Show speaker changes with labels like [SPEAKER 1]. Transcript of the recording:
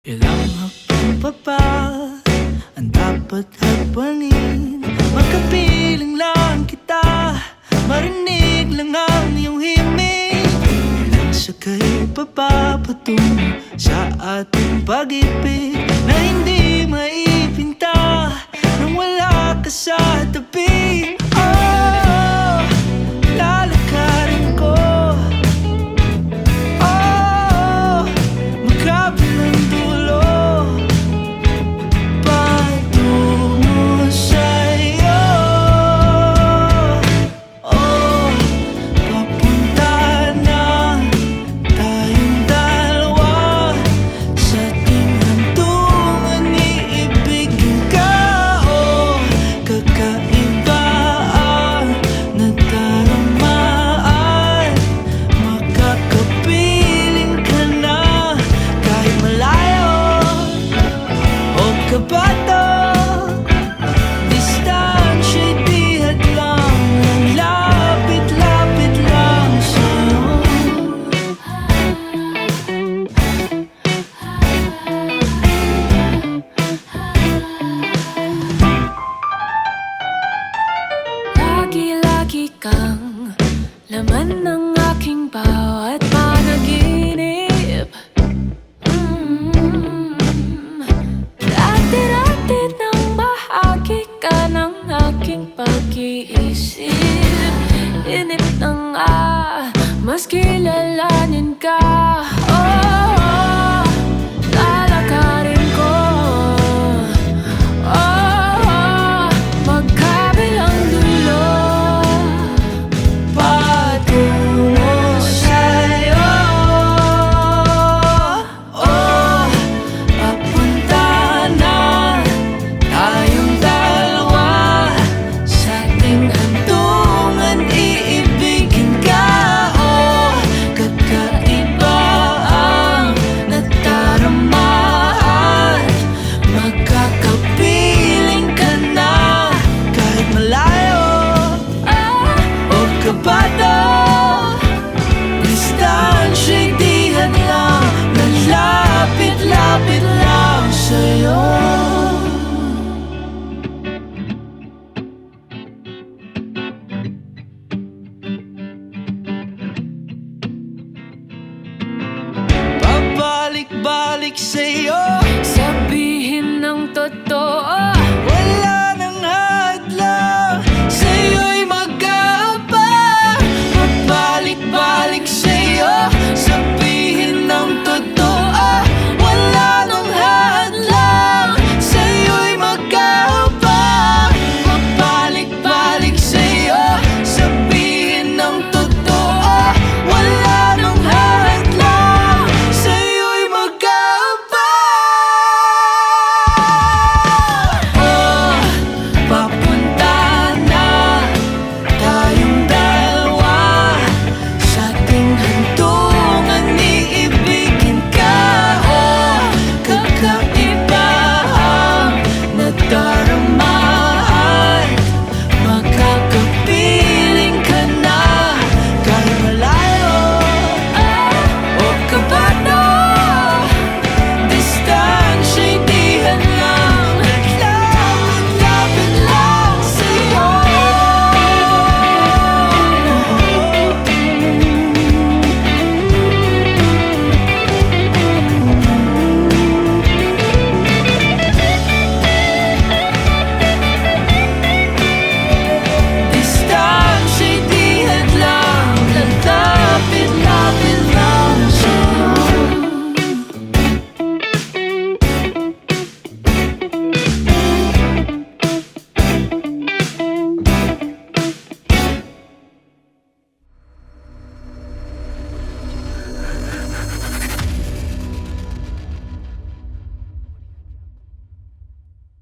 [SPEAKER 1] Ilang hakbang pa ba ang dapat hakbangin? Magkapiling lang kita, marinig lang ang iyong himig. Ilang sakay pa ba patungo sa ating pag-ibig na hindi maipinta nang wala ka sa tabi? Oh, lalakarin ko. Oh, magkabilang dulo patungo sa'yo. Oh, papunta na tayong dalawa sa ating hantungan, iibigin ka. Oh, kakaiba ang nadarama at makakapiling ka na kahit malayo o kabato. Distansya'y di hadlang, ang lapit-lapit lang sa'yo.
[SPEAKER 2] Lagi-lagi kang laman ng aking bawat panaginip. Dati-dati nang bahagi ka ng aking pag-iisip. Inip na nga, mas kilalanin ka. Oh, lalakarin ko. Oh, magkabilang dulo
[SPEAKER 1] Patungo sa'yo. Oh, papunta na tayong dalawa sa ating hantungan, iibigin ka. Oh, kakaiba ang nadarama at magkakapiling ka na kahit malayo o kabato. Distansya'y di hadlang, lalapit-lapit lang sa'yo. Pabalik-balik sa'yo.
[SPEAKER 2] Sabihin ng totoo